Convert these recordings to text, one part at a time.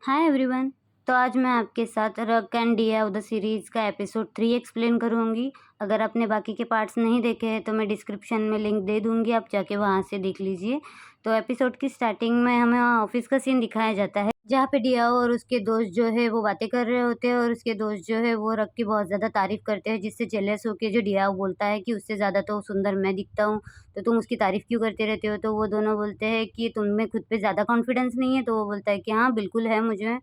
Hi everyone. तो आज मैं आपके साथ रक एंड डिया ऑफ द सीरीज़ का एपिसोड 3 एक्सप्लेन करूँगी। अगर आपने बाकी के पार्ट्स नहीं देखे हैं तो मैं डिस्क्रिप्शन में लिंक दे दूँगी, आप जाके वहाँ से देख लीजिए। तो एपिसोड की स्टार्टिंग में हमें ऑफिस का सीन दिखाया जाता है, जहाँ पे डिया और उसके दोस्त जो है वो बातें कर रहे होते हैं और उसके दोस्त जो है वो रक की बहुत ज़्यादा तारीफ़ करते हैं, जिससे जेलस होके जो डिया बोलता है कि उससे ज़्यादा तो सुंदर मैं दिखता हूँ, तो तुम उसकी तारीफ़ क्यों करते रहते हो? तो वो दोनों बोलते हैं कि तुम में खुद पे ज़्यादा कॉन्फिडेंस नहीं है? तो वो बोलता है कि हाँ, बिल्कुल है मुझे।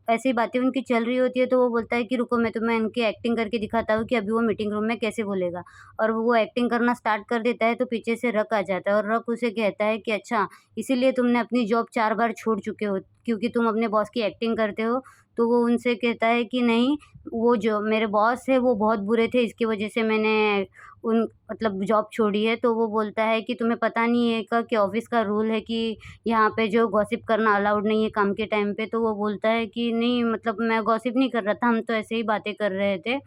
ऐसी बातें उनकी चल रही होती है, तो वो बोलता है कि रुको, मैं तुम्हें इनकी एक्टिंग करके दिखाता हूँ कि अभी वो मीटिंग रूम में कैसे बोलेगा। और वो एक्टिंग करना स्टार्ट कर देता है तो पीछे से रक आ जाता है और रक उसे कहता है कि अच्छा, इसीलिए तुमने अपनी जॉब 4 बार छोड़ चुके हो, क्योंकि तुम अपने बॉस की एक्टिंग करते हो। तो वो उनसे कहता है कि नहीं, वो जो मेरे बॉस है वो बहुत बुरे थे, इसकी वज़ह से मैंने उन मतलब जॉब छोड़ी है। तो वो बोलता है कि तुम्हें पता नहीं है क्या कि ऑफ़िस का रूल है कि यहाँ पे जो गॉसिप करना अलाउड नहीं है काम के टाइम पे। तो वो बोलता है कि नहीं, मतलब मैं गॉसिप नहीं कर रहा था, हम तो ऐसे ही बातें कर रहे थे।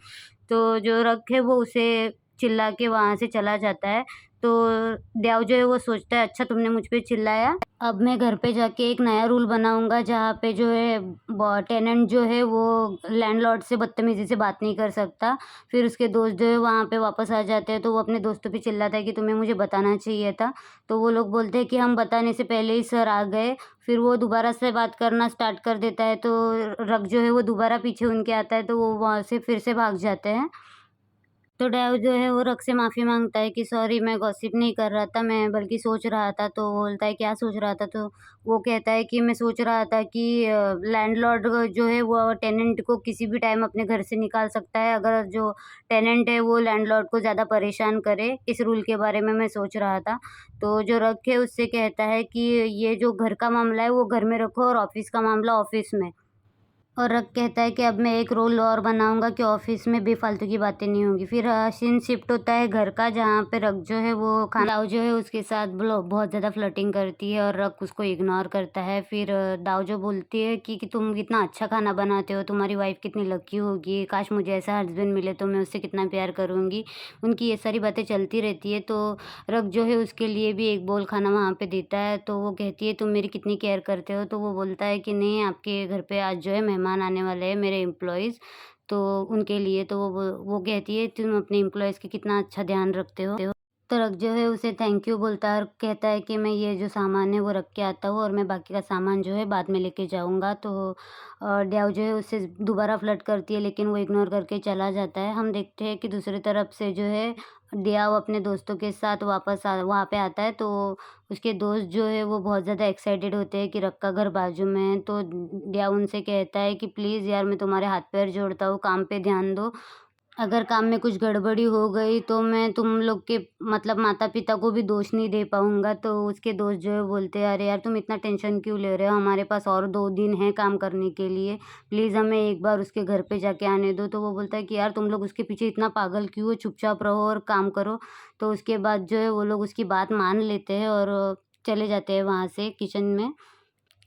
तो जो रक है वो उसे चिल्ला के वहाँ से चला जाता है। तो ड्याव जो है वो सोचता है, अच्छा तुमने मुझ पे चिल्लाया, अब मैं घर पे जाके एक नया रूल बनाऊँगा जहाँ पे जो है टेनेंट जो है वो लैंडलॉर्ड से बदतमीज़ी से बात नहीं कर सकता। फिर उसके दोस्त जो है वहाँ पे वापस आ जाते हैं, तो वो अपने दोस्तों पे चिल्लाता है कि तुम्हें मुझे बताना चाहिए था। तो वो लोग बोलते हैं कि हम बताने से पहले ही सर आ गए। फिर वो दोबारा से बात करना स्टार्ट कर देता है, तो रक जो है वो दोबारा पीछे उनके आता है, तो वो वहाँ से फिर से भाग जाते हैं। तो डैव जो है वो रक से माफ़ी माँगता है कि सॉरी, मैं गॉसिप नहीं कर रहा था, मैं बल्कि सोच रहा था। तो वो बोलता है क्या सोच रहा था? तो वो कहता है कि मैं सोच रहा था कि लैंडलॉर्ड जो है वो टेनेंट को किसी भी टाइम अपने घर से निकाल सकता है, अगर जो टेनेंट है वो लैंडलॉर्ड को ज़्यादा परेशान करे। इस रूल के बारे में मैं सोच रहा था। तो जो रक है उससे कहता है कि ये जो घर का मामला है वो घर में रखो और ऑफ़िस का मामला ऑफ़िस में। और रक कहता है कि अब मैं एक रूल और बनाऊँगा कि ऑफ़िस में बेफ़ालतू की बातें नहीं होंगी। फिर सीन शिफ्ट होता है घर का, जहाँ पे रक जो है वो खाना दाऊ जो है उसके साथ बहुत ज़्यादा फ्लर्टिंग करती है और रक उसको इग्नोर करता है। फिर दाऊ जो बोलती है कि तुम कितना अच्छा खाना बनाते हो, तुम्हारी वाइफ़ कितनी लकी होगी, काश मुझे ऐसा हस्बैंड मिले तो मैं उससे कितना प्यार करूँगी। उनकी ये सारी बातें चलती रहती है, तो रक जो है उसके लिए भी एक बोल खाना वहाँ पे देता है। तो वो कहती है तुम मेरी कितनी केयर करते हो? तो वो बोलता है कि नहीं, आपके घर पे आज जो है मेहमान आने वाले हैं, मेरे एम्प्लॉइज़, तो उनके लिए। तो वो कहती है तुम अपने एम्प्लॉइज़ की कितना अच्छा ध्यान रखते हो। तो रक जो है उसे थैंक यू बोलता है और कहता है कि मैं ये जो सामान है वो रख के आता हूँ और मैं बाकी का सामान जो है बाद में लेके जाऊँगा। तो ड्याव जो है उससे दोबारा फ्लर्ट करती है, लेकिन वो इग्नोर करके चला जाता है। हम देखते हैं कि दूसरी तरफ से जो है ड्याव अपने दोस्तों के साथ वापस वहाँ पे आता है, तो उसके दोस्त जो है वो बहुत ज़्यादा एक्साइटेड होते हैं कि रक का घर बाजू में है। तो ड्याव उनसे कहता है कि प्लीज़ यार, मैं तुम्हारे हाथ पैर जोड़ता हूँ, काम पे ध्यान दो। अगर काम में कुछ गड़बड़ी हो गई तो मैं तुम लोग के मतलब माता-पिता को भी दोष नहीं दे पाऊँगा। तो उसके दोस्त जो है बोलते हैं, "अरे यार, तुम इतना टेंशन क्यों ले रहे हो? हमारे पास और 2 दिन हैं काम करने के लिए। प्लीज़ हमें एक बार उसके घर पे जाके आने दो।" तो वो बोलता है कि यार, तुम लोग उसके पीछे इतना पागल क्यों हो? चुपचाप रहो और काम करो। तो उसके बाद जो है वो लोग उसकी बात मान लेते हैं और चले जाते हैं वहाँ से किचन में।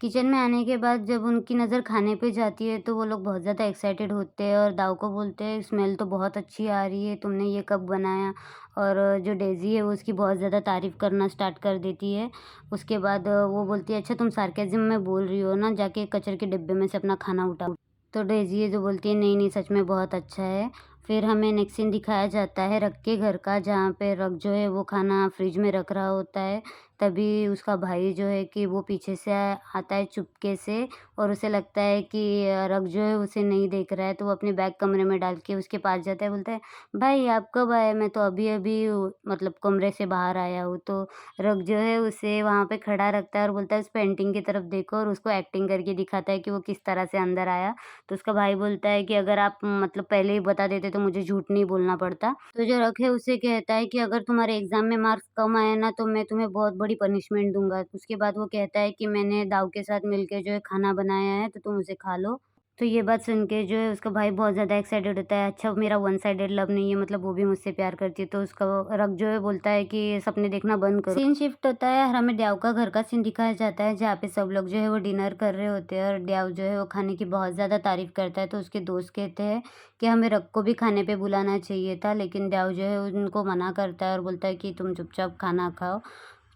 किचन में आने के बाद जब उनकी नज़र खाने पे जाती है तो वो लोग बहुत ज़्यादा एक्साइटेड होते हैं और दाऊ को बोलते हैं स्मेल तो बहुत अच्छी आ रही है, तुमने ये कब बनाया? और जो डेज़ी है वो उसकी बहुत ज़्यादा तारीफ़ करना स्टार्ट कर देती है। उसके बाद वो बोलती है, अच्छा तुम सार्केज़्म में बोल रही हो ना, जाके कचरे के डिब्बे में से अपना खाना उठाओ। तो डेज़ी है जो बोलती है, नहीं नहीं, सच में बहुत अच्छा है। फिर हमें नेक्स्ट सीन दिखाया जाता है रक के घर का, जहाँ पे रक जो है वो खाना फ्रिज में रख रहा होता है। तभी उसका भाई जो है कि वो पीछे से आता है चुपके से और उसे लगता है कि रक जो है उसे नहीं देख रहा है, तो वो अपनी बैग कमरे में डाल के उसके पास जाता है, बोलता है, भाई आप कब आए? मैं तो अभी अभी मतलब कमरे से बाहर आया हूँ। तो रक जो है उसे वहाँ पे खड़ा रखता है और बोलता है उस पेंटिंग की तरफ देखो, और उसको एक्टिंग करके दिखाता है कि वो किस तरह से अंदर आया। तो उसका भाई बोलता है कि अगर आप मतलब पहले ही बता देते तो मुझे झूठ नहीं बोलना पड़ता। तो जो रक है उसे कहता है कि अगर तुम्हारे एग्ज़ाम में मार्क्स कम आए ना तो मैं तुम्हें बहुत बड़ी पनिशमेंट दूँगा। उसके बाद वो कहता है कि मैंने दाऊ के साथ मिलके जो है खाना बनाया है, तो तुम उसे खा लो। तो ये बात सुन के जो है उसका भाई बहुत ज़्यादा एक्साइटेड होता है, अच्छा मेरा वन साइडेड लव नहीं है, मतलब वो भी मुझसे प्यार करती है। तो उसका रक जो है बोलता है कि सपने देखना बंद करो। सीन शिफ्ट होता है और हमें ड्याव का घर का सीन दिखाया जाता है, जहाँ पे सब लोग जो है वो डिनर कर रहे होते हैं और ड्याव जो है वो खाने की बहुत ज़्यादा तारीफ़ करता है। तो उसके दोस्त कहते हैं कि हमें रक को भी खाने पे बुलाना चाहिए था, लेकिन ड्याव जो है उनको मना करता है और बोलता है कि तुम चुपचाप खाना खाओ।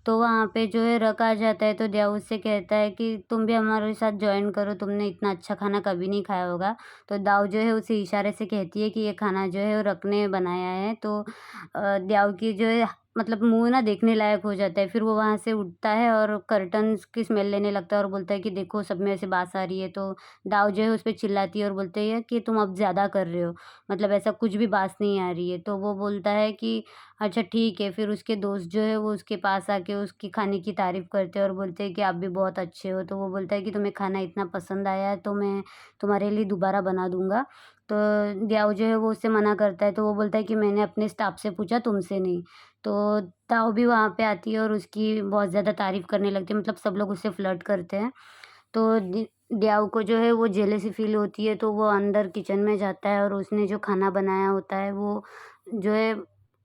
तो वहाँ पे जो है रक आ जाता है, तो द्याऊ उससे कहता है कि तुम भी हमारे साथ जॉइन करो, तुमने इतना अच्छा खाना कभी नहीं खाया होगा। तो दाऊ जो है उसे इशारे से कहती है कि ये खाना जो है वो रक ने बनाया है। तो द्याऊ की जो है मतलब मुँह ना देखने लायक हो जाता है। फिर वो वहाँ से उठता है और कर्टन्स की स्मेल लेने लगता है और बोलता है कि देखो सब में से बास आ रही है। तो दाऊ जो है उस पे चिल्लाती है और बोलती है कि तुम अब ज़्यादा कर रहे हो, मतलब ऐसा कुछ भी बास नहीं आ रही है। तो वो बोलता है कि अच्छा ठीक है। फिर उसके दोस्त जो है वो उसके पास आके उसकी खाने की तारीफ़ करते हैं और बोलते हैं कि आप भी बहुत अच्छे हो। तो वो बोलता है कि तुम्हें खाना इतना पसंद आया है तो मैं तुम्हारे लिए दोबारा बना दूँगा। तो द्याऊ जो है वो उससे मना करता है, तो वो बोलता है कि मैंने अपने स्टाफ से पूछा तुमसे नहीं। तो ताऊ भी वहाँ पे आती है और उसकी बहुत ज़्यादा तारीफ़ करने लगती है, मतलब सब लोग उससे फ्लर्ट करते हैं। तो द्याऊ को जो है वो जेलसी फ़ील होती है, तो वो अंदर किचन में जाता है और उसने जो खाना बनाया होता है वो जो है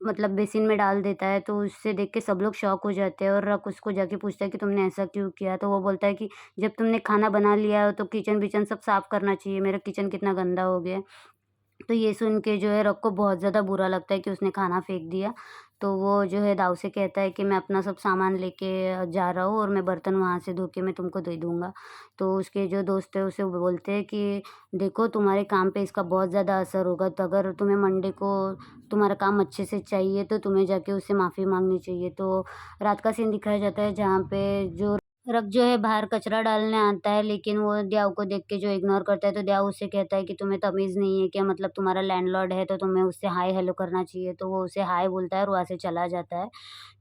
मतलब बेसिन में डाल देता है। तो उससे देख के सब लोग शॉक हो जाते हैं और रक उसको जाके पूछता है कि तुमने ऐसा क्यों किया? तो वो बोलता है कि जब तुमने खाना बना लिया हो तो किचन-विचन सब साफ़ करना चाहिए, मेरा किचन कितना गंदा हो गया है। तो ये सुन के जो है रक को बहुत ज़्यादा बुरा लगता है कि उसने खाना फेंक दिया। तो वो जो है दाऊ से कहता है कि मैं अपना सब सामान लेके जा रहा हूँ और मैं बर्तन वहाँ से धो के मैं तुमको दे दूँगा। तो उसके जो दोस्त है उसे बोलते हैं कि देखो तुम्हारे काम पे इसका बहुत ज़्यादा असर होगा, तो अगर तुम्हें मंडे को तुम्हारा काम अच्छे से चाहिए तो तुम्हें जाके उससे माफ़ी माँगनी चाहिए। तो रात का सीन दिखाया जाता है जहाँ पे जो रक जो है बाहर कचरा डालने आता है, लेकिन वो द्याऊ को देख के जो इग्नोर करता है। तो द्याऊ उससे कहता है कि तुम्हें तमीज़ नहीं है क्या? मतलब तुम्हारा लैंडलॉर्ड है तो तुम्हें उससे हाय हेलो करना चाहिए। तो वो उसे हाय बोलता है और वहाँ से चला जाता है।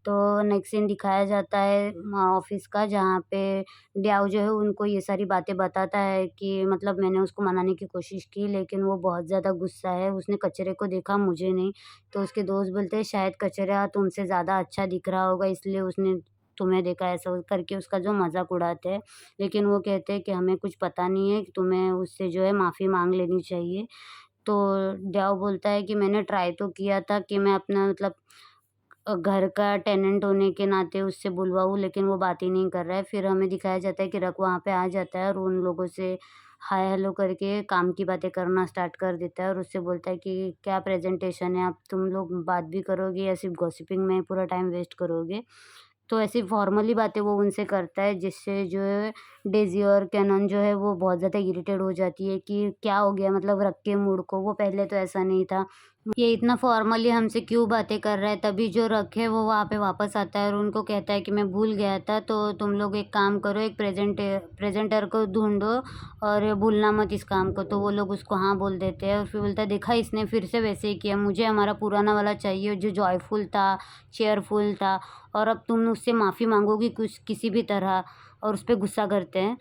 तो नेक्स्ट सीन दिखाया जाता है ऑफ़िस का, जहाँ पे द्याऊ जो है उनको ये सारी बातें बताता है कि मतलब मैंने उसको मनाने की कोशिश की लेकिन वो बहुत ज़्यादा गुस्सा है, उसने कचरे को देखा मुझे नहीं। तो उसके दोस्त बोलते हैं शायद कचरा तुमसे ज़्यादा अच्छा दिख रहा होगा इसलिए उसने तुम्हें देखा, ऐसा करके उसका जो मज़ाक उड़ाते हैं। लेकिन वो कहते हैं कि हमें कुछ पता नहीं है, कि तुम्हें उससे जो है माफ़ी माँग लेनी चाहिए। तो द्याऊ बोलता है कि मैंने ट्राई तो किया था कि मैं अपना मतलब घर का टेनेंट होने के नाते उससे बुलवाऊँ, लेकिन वो बात ही नहीं कर रहा है। फिर हमें दिखाया जाता है कि रक वहाँ पे आ जाता है और उन लोगों से हाय हेलो करके काम की बातें करना स्टार्ट कर देता है और उससे बोलता है कि क्या प्रेज़ेंटेशन है, अब तुम लोग बात भी करोगे या सिर्फ़ गॉसिपिंग में पूरा टाइम वेस्ट करोगे? तो ऐसी फॉर्मली बातें वो उनसे करता है, जिससे जो है डेज़ी और कैनन जो है वो बहुत ज़्यादा इरिटेट हो जाती है कि क्या हो गया, मतलब रख के मूड को, वो पहले तो ऐसा नहीं था। ये इतना फॉर्मली हमसे क्यों बातें कर रहा है? तभी जो रक है वो वहाँ पे वापस आता है और उनको कहता है कि मैं भूल गया था, तो तुम लोग एक काम करो, एक प्रेज़ेंटर को ढूँढो और भूलना मत इस काम को। तो वो लोग उसको हाँ बोल देते हैं और फिर बोलता है देखा इसने फिर से वैसे ही किया, मुझे हमारा पुराना वाला चाहिए जो जॉयफुल था, चीयरफुल था, और अब तुम उससे माफ़ी माँगोगी कुछ किसी भी तरह, और उस पे गुस्सा करते हैं।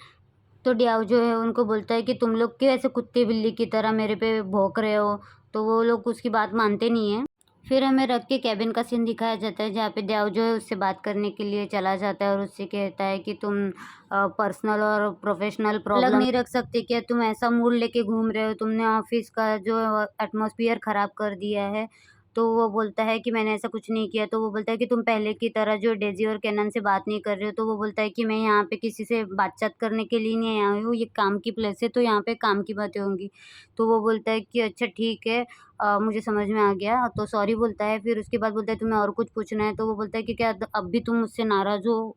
तो डियाओ जो है उनको बोलता है कि तुम लोग क्यों ऐसे कुत्ते-बिल्ली की तरह मेरे पे भौंक रहे हो? तो वो लोग उसकी बात मानते नहीं हैं। फिर हमें रक के केबिन का सीन दिखाया जाता है जहाँ पे डियाओ जो है उससे बात करने के लिए चला जाता है और उससे कहता है कि तुम पर्सनल और प्रोफ़ेशनल प्रॉब्लम अलग नहीं रख सकते क्या? तुम ऐसा मूड लेके घूम रहे हो, तुमने ऑफ़िस का जो एटमॉस्फ़ियर ख़राब कर दिया है। तो वो बोलता है कि मैंने ऐसा कुछ नहीं किया। तो वो बोलता है कि तुम पहले की तरह जो डेज़ी और केनन से बात नहीं कर रहे हो। तो वो बोलता है कि मैं यहाँ पे किसी से बात-चात करने के लिए नहीं आया हूँ, ये काम की प्लेस है तो यहाँ पे काम की बातें होंगी। तो वो बोलता है कि अच्छा ठीक है, मुझे समझ में आ गया, तो सॉरी बोलता है। फिर उसके बाद बोलता है तुम्हें और कुछ पूछना है? तो वो बोलता है कि क्या अब भी तुम मुझसे नाराज़ हो?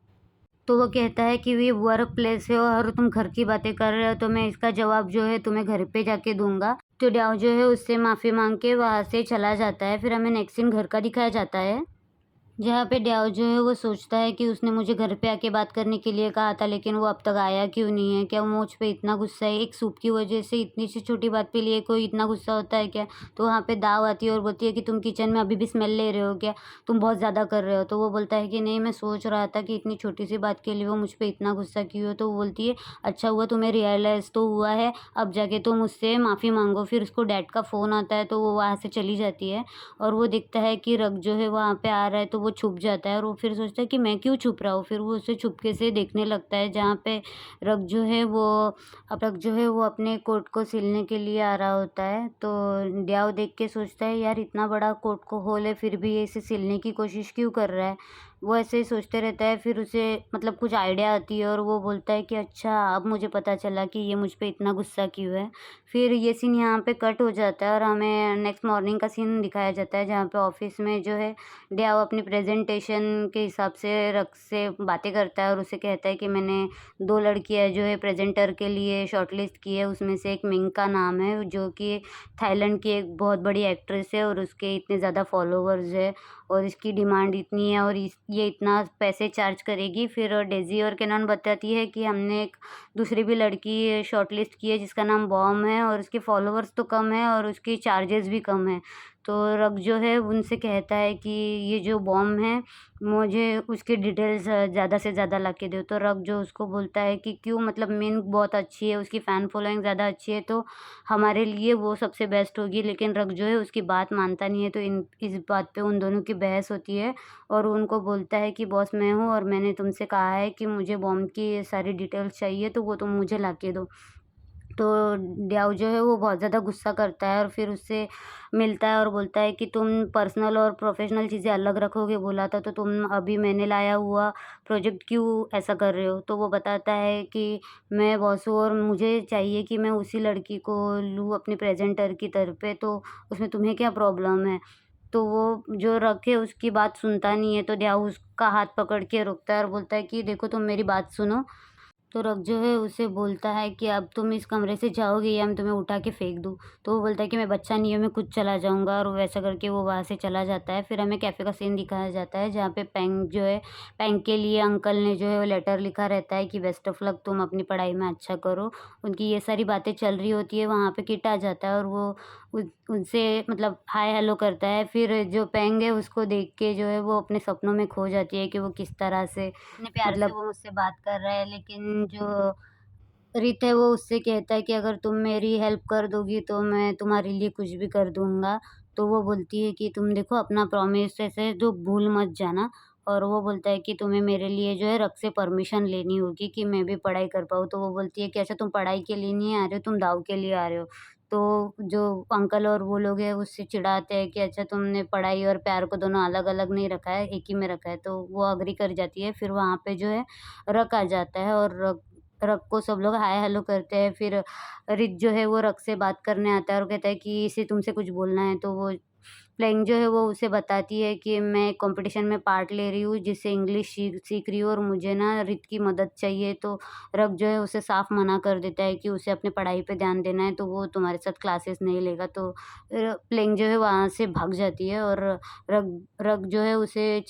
तो वो कहता है कि ये वर्क प्लेस है और तुम घर की बातें कर रहे हो, तो मैं इसका जवाब जो है तुम्हें घर पे जाके दूँगा। तो ड्याओ जो है उससे माफ़ी माँग के वहाँ से चला जाता है। फिर हमें नेक्स्ट सीन घर का दिखाया जाता है। जहाँ पे ड्याओ जो है वो सोचता है कि उसने मुझे घर पे आके बात करने के लिए कहा था, लेकिन वो अब तक आया क्यों नहीं है? क्या वो मुझ पे इतना गुस्सा है? एक सूप की वज़ह से इतनी सी छोटी बात पे लिए कोई इतना गुस्सा होता है क्या? तो वहाँ पे दाव आती है और बोलती है कि तुम किचन में अभी भी स्मेल ले रहे हो क्या? तुम बहुत ज़्यादा कर रहे हो। तो वो बोलता है कि नहीं, मैं सोच रहा था कि इतनी छोटी-सी बात के लिए वो मुझ पे इतना गुस्सा क्यों है? तो वो बोलती है अच्छा हुआ तुम्हें रियलाइज़ तो हुआ है, अब जाके तुम उससे माफ़ी माँगो। फिर उसको डैड का फ़ोन आता है तो वो वहाँ से चली जाती है और वो देखता है कि रक जो है वहाँ पे आ रहा है, तो वो छुप जाता है और वो फिर सोचता है कि मैं क्यों छुप रहा हूँ? फिर वो उसे चुपके से देखने लगता है जहाँ पे रक जो है वो अपने कोट को सिलने के लिए आ रहा होता है। तो ड्याओ देख के सोचता है यार इतना बड़ा कोट को होल है फिर भी ये इसे सिलने की कोशिश क्यों कर रहा है? वो ऐसे ही सोचते रहता है, फिर उसे मतलब कुछ आइडिया आती है और वो बोलता है कि अच्छा अब मुझे पता चला कि ये मुझ पे इतना गुस्सा क्यों है। फिर ये सीन यहाँ पे कट हो जाता है और हमें नेक्स्ट मॉर्निंग का सीन दिखाया जाता है, जहाँ पे ऑफ़िस में जो है डियाओ अपनी प्रेज़ेंटेशन के हिसाब से रक़ से बातें करता है और उसे कहता है कि मैंने 2 लड़कियाँ जो है प्रेज़ेंटर के लिए शॉर्टलिस्ट की है, उसमें से एक मिंग का नाम है, जो कि थाईलैंड की एक बहुत बड़ी एक्ट्रेस है और उसके इतने ज़्यादा फॉलोवर्स है और इसकी डिमांड इतनी है और ये इतना पैसे चार्ज करेगी। फिर डेज़ी और केनन बताती है कि हमने एक दूसरी भी लड़की शॉर्टलिस्ट की है जिसका नाम बॉम है और उसके फॉलोवर्स तो कम है और उसकी चार्जेस भी कम है। तो रक़ जो है उनसे कहता है कि ये जो बॉम है मुझे उसकी डिटेल्स ज़्यादा से ज़्यादा ला के दो। तो रक़ जो उसको बोलता है कि क्यों, मतलब मिंग बहुत अच्छी है, उसकी फ़ैन फॉलोइंग ज़्यादा अच्छी है तो हमारे लिए वो सबसे बेस्ट होगी। लेकिन रक़ जो है उसकी बात मानता नहीं है, तो इस बात पे उन दोनों की बहस होती है और उनको बोलता है कि बॉस मैं हूँ और मैंने तुमसे कहा है कि मुझे बॉम की सारी डिटेल्स चाहिए तो वो तुम मुझे ला के दो। तो डियाओ जो है वो बहुत ज़्यादा गुस्सा करता है और फिर उससे मिलता है और बोलता है कि तुम पर्सनल और प्रोफेशनल चीज़ें अलग रखोगे बोला था, तो तुम अभी मैंने लाया हुआ प्रोजेक्ट क्यों ऐसा कर रहे हो? तो वो बताता है कि मैं बॉस हूँ और मुझे चाहिए कि मैं उसी लड़की को लूँ अपने प्रेज़ेंटर की तरफ पे, तो उसमें तुम्हें क्या प्रॉब्लम है? तो वो जो रॉक है उसकी बात सुनता नहीं है, तो डियाओ उसका हाथ पकड़ के रोकता है और बोलता है कि देखो तुम मेरी बात सुनो। तो रॉक जो है उसे बोलता है कि अब तुम इस कमरे से जाओगे या मैं तुम्हें उठा के फेंक दूँ? तो वो बोलता है कि मैं बच्चा नहीं हूँ, मैं खुद चला जाऊँगा और वैसा करके वो वहाँ से चला जाता है। फिर हमें कैफ़े का सीन दिखाया जाता है जहाँ पे पेंग जो है, पेंग के लिए अंकल ने जो है वो लेटर लिखा रहता है कि बेस्ट ऑफ लक, तुम अपनी पढ़ाई में अच्छा करो। उनकी ये सारी बातें चल रही होती है, वहाँ पे किट आ जाता है और वो उनसे मतलब हाय हेलो करता है। फिर जो पेंग है उसको देख के जो है वो अपने सपनों में खो जाती है कि वो किस तरह से इतने प्यार से मतलब वो मुझसे बात कर रहा है। लेकिन जो रित है वो उससे कहता है कि अगर तुम मेरी हेल्प कर दोगी तो मैं तुम्हारे लिए कुछ भी कर दूँगा। तो वो बोलती है कि तुम देखो अपना प्रॉमिस ऐसे जो भूल मत जाना। और वो बोलता है कि तुम्हें मेरे लिए जो है रक़ से परमिशन लेनी होगी कि मैं भी पढ़ाई कर पाऊँ। तो वो बोलती है कि अच्छा तुम पढ़ाई के लिए नहीं आ रहे हो, तुम दाव के लिए आ रहे हो। तो जो अंकल और वो लोग हैं उससे चिढ़ाते हैं कि अच्छा तुमने पढ़ाई और प्यार को दोनों अलग-अलग नहीं रखा है, एक ही में रखा है। तो वो एग्री कर जाती है। फिर वहाँ पे जो है रक़ आ जाता है और रक़ को सब लोग हाय हेलो करते हैं। फिर रित जो है वो रक़ से बात करने आता है और कहता है कि इसे तुमसे कुछ बोलना है। तो वो प्लेइंग जो है वो उसे बताती है कि मैं कॉम्पिटिशन में पार्ट ले रही हूँ जिससे इंग्लिश सीख रही हूँ और मुझे ना रित की मदद चाहिए। तो रक़ जो है उसे साफ मना कर देता है कि उसे अपनी पढ़ाई पे ध्यान देना है, तो वो तुम्हारे साथ क्लासेस नहीं लेगा। तो प्लेइंग जो है वहाँ से भाग जाती है और रक़ रक़ जो है उसे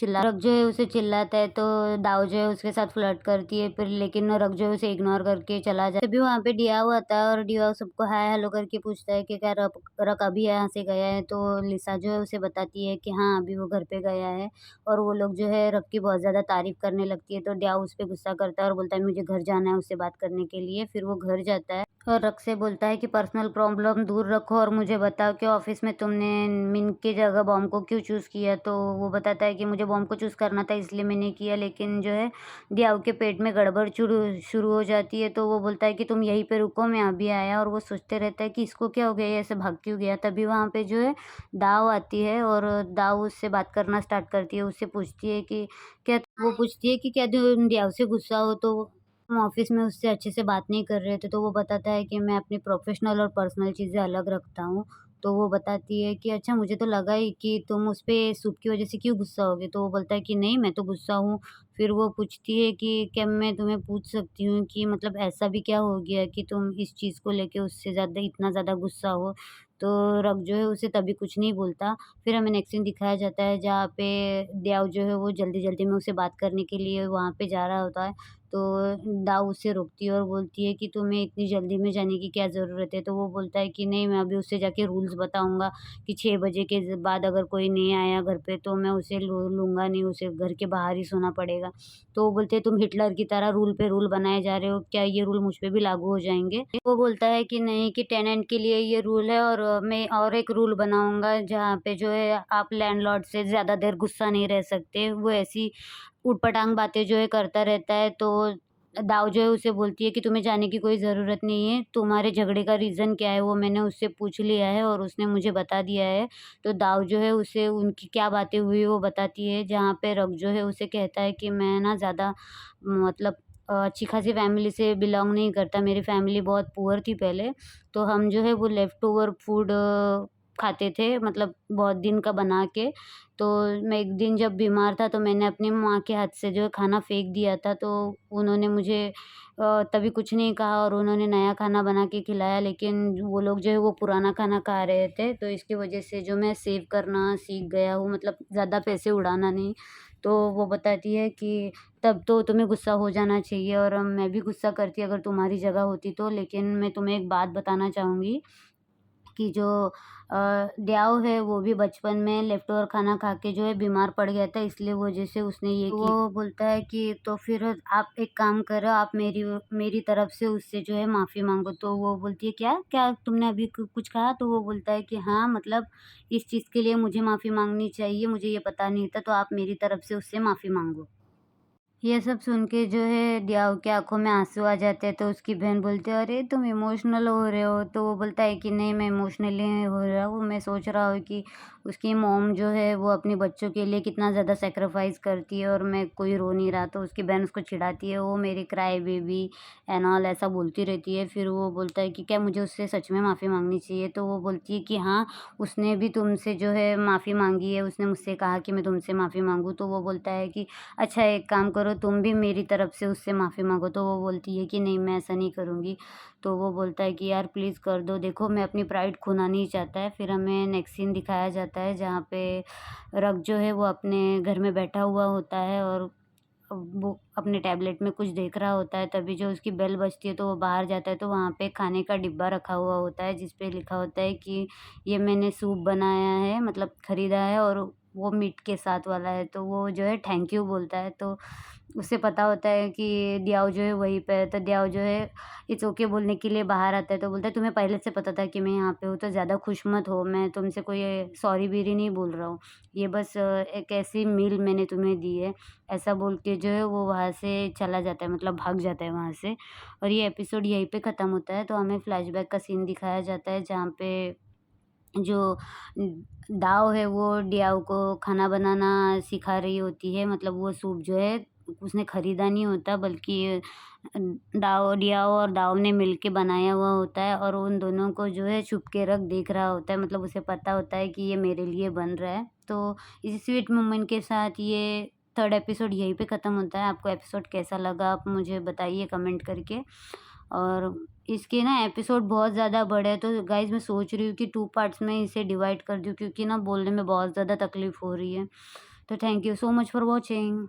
चिल्लाता है। तो दाव जो है उसके साथ फ्लर्ट करती है, फिर लेकिन रक़ जो है उसे इग्नोर करके चला जाता है। तभी वहाँ पे डियाओ आता है और डियाओ सबको हाय हेलो करके पूछता है कि क्या रक़ अभी यहाँ से गया है? तो लिसा जो है उसे बताती है कि हाँ, अभी वो घर पे गया है और वो लोग जो है रक़ की बहुत ज़्यादा तारीफ़ करने लगती है। तो डियाओ उस पे गुस्सा करता है और बोलता है मुझे घर जाना है उससे बात करने के लिए। फिर वो घर जाता है और रक़ से बोलता है कि पर्सनल प्रॉब्लम दूर रखो और मुझे बताओ कि ऑफ़िस में तुमने मिन की जगह बॉम्ब को क्यों चूज़ किया? तो वो बताता है कि मुझे बॉम्ब को चूज़ करना था इसलिए मैंने किया, लेकिन जो है डियाओ के पेट में गड़बड़ शुरू हो जाती है। तो वो बोलता है कि तुम यहीं पे रुको, मैं अभी आया। और वो सोचते रहता है कि इसको क्या हो गया, ये ऐसे भाग क्यों गया? तभी वहाँ पे जो है दाव आती है और दाव उससे बात करना स्टार्ट करती है। उससे पूछती है कि वो पूछती है कि क्या तुम डियाव से गुस्सा हो? तो तुम ऑफ़िस में उससे अच्छे से बात नहीं कर रहे थे। तो वो बताता है कि मैं अपनी प्रोफ़ेशनल और पर्सनल चीज़ें अलग रखता हूँ। तो वो बताती है कि अच्छा मुझे तो लगा ही कि तुम उस पे सूप की वज़ह से क्यों गुस्सा होगे? तो वो बोलता है कि नहीं, मैं तो गुस्सा हूँ। फिर वो पूछती है कि क्या मैं तुम्हें पूछ सकती हूँ कि मतलब ऐसा भी क्या हो गया कि तुम इस चीज़ को लेके उससे ज़्यादा इतना ज़्यादा गुस्सा हो? तो रक़ जो है उसे तभी कुछ नहीं बोलता। फिर हमें नेक्स्ट सीन दिखाया जाता है जहाँ पे डियाओ जो है वो जल्दी-जल्दी में उसे बात करने के लिए वहाँ पे जा रहा होता है। तो दाव उसे रोकती है और बोलती है कि तुम्हें इतनी जल्दी में जाने की क्या ज़रूरत है? तो वो बोलता है कि नहीं, मैं अभी उसे जाके रूल्स बताऊँगा कि 6 बजे के बाद अगर कोई नहीं आया घर पे तो मैं उसे लूँगा नहीं, उसे घर के बाहर ही सोना पड़ेगा। तो वो बोलते हैं तुम हिटलर की तरह रूल पे रूल बनाए जा रहे हो, क्या ये रूल मुझ पे भी लागू हो जाएँगे? वो बोलता है कि नहीं, कि टेनेंट के लिए ये रूल है और मैं और एक रूल बनाऊँगा जहाँ पे जो है आप लैंडलॉर्ड से ज़्यादा देर गुस्सा नहीं रह सकते। वो ऐसी ऊट-पटांग बातें जो है करता रहता है। तो दाव जो है उसे बोलती है कि तुम्हें जाने की कोई ज़रूरत नहीं है, तुम्हारे झगड़े का रीज़न क्या है वो मैंने उससे पूछ लिया है और उसने मुझे बता दिया है। तो दाव जो है उसे उनकी क्या बातें हुई वो बताती है, जहाँ पे रग जो है उसे कहता है कि मैं ना ज़्यादा मतलब अच्छी खासी फैमिली से बिलॉन्ग नहीं करता, मेरी फैमिली बहुत पुअर थी पहले, तो हम जो है वो लेफ्ट ओवर फूड खाते थे, मतलब बहुत दिन का बना के। तो मैं एक दिन जब बीमार था तो मैंने अपनी माँ के हाथ से जो है खाना फेंक दिया था, तो उन्होंने मुझे तभी कुछ नहीं कहा और उन्होंने नया खाना बना के खिलाया, लेकिन वो लोग जो है वो पुराना खाना खा रहे थे, तो इसकी वजह से जो मैं सेव करना सीख गया हूँ, मतलब ज़्यादा पैसे उड़ाना नहीं। तो वो बताती है कि तब तो तुम्हें गुस्सा हो जाना चाहिए और मैं भी गुस्सा करती अगर तुम्हारी जगह होती तो, लेकिन मैं तुम्हें एक बात बताना चाहूँगी कि जो दयाव है वो भी बचपन में लेफ्टओवर खाना खा के जो है बीमार पड़ गया था, इसलिए वजह से उसने ये की। वो बोलता है कि तो फिर आप एक काम करो, आप मेरी तरफ से उससे जो है माफ़ी माँगो। तो वो बोलती है क्या? क्या तुमने अभी कुछ कहा? तो वो बोलता है कि हाँ, मतलब इस चीज़ के लिए मुझे माफ़ी माँगनी चाहिए, मुझे ये पता नहीं था, तो आप मेरी तरफ से उससे माफ़ी माँगो। ये सब सुन के जो है दियाव की आँखों में आँसू आ जाते हैं, तो उसकी बहन बोलती है, "अरे! तुम इमोशनल हो रहे हो।" तो वो बोलता है कि नहीं मैं इमोशनली नहीं हो रहा हूँ, मैं सोच रहा हूँ कि उसकी मॉम जो है वो अपने बच्चों के लिए कितना ज़्यादा सैक्रिफाइस करती है और मैं कोई रो नहीं रहा। तो उसकी बहन उसको चिढ़ाती है, "वो मेरी क्राई बेबी एंड ऑल" ऐसा बोलती रहती है। फिर वो बोलता है कि क्या मुझे उससे सच में माफ़ी माँगनी चाहिए? तो वो बोलती है कि हाँ, उसने भी तुमसे जो है माफ़ी माँगी है, उसने मुझसे कहा कि मैं तुमसे माफ़ी माँगूँ। तो वो बोलता है कि अच्छा एक काम करो तुम भी मेरी तरफ से उससे माफ़ी माँगो। तो वो बोलती है कि नहीं मैं ऐसा नहीं करूँगी। तो वो बोलता है कि यार प्लीज़ कर दो, देखो मैं अपनी प्राइड खोना नहीं चाहता है। फिर हमें नेक्स्ट सीन दिखाया जाता है जहाँ पे रग जो है वो अपने घर में बैठा हुआ होता है और वो अपने टैबलेट में कुछ देख रहा होता है, तभी जो उसकी बेल बजती है तो वो बाहर जाता है, तो वहाँ पे खाने का डिब्बा रखा हुआ होता है जिस पे लिखा होता है कि ये मैंने सूप बनाया है, मतलब खरीदा है और वो मीट के साथ वाला है। तो वो जो है थैंक यू बोलता है, तो उसे पता होता है कि दियाव जो है वहीं पे है, तो दियाव जो है इट्स ओके बोलने के लिए बाहर आता है, तो बोलता है तुम्हें पहले से पता था कि मैं यहाँ पे हूँ, तो ज़्यादा खुश मत हो, मैं तुमसे कोई सॉरी-बीरी नहीं बोल रहा हूँ। ये बस एक ऐसी मील मैंने तुम्हें दी है। ऐसा बोल के जो है वो वहाँ से चला जाता है, मतलब भाग जाता है वहाँ से और ये एपिसोड यहीं पे ख़त्म होता है। तो हमें फ्लैशबैक का सीन दिखाया जाता है जहाँ पे जो दाव है वो डियाव को खाना बनाना सिखा रही होती है, मतलब वो सूप जो है उसने खरीदा नहीं होता बल्कि डियाव और दाव ने मिलके बनाया हुआ होता है और उन दोनों को जो है छुप के रख देख रहा होता है, मतलब उसे पता होता है कि ये मेरे लिए बन रहा है। तो इसी स्वीट मोमेंट के साथ ये थर्ड एपिसोड यहीं पे ख़त्म होता है। आपको एपिसोड कैसा लगा आप मुझे बताइए कमेंट करके। और इसके ना एपिसोड बहुत ज़्यादा बड़े हैं, तो गाइज़ मैं सोच रही हूँ कि 2 पार्ट्स में इसे डिवाइड कर दूँ क्योंकि ना बोलने में बहुत ज़्यादा तकलीफ़ हो रही है। तो thank you so much for watching.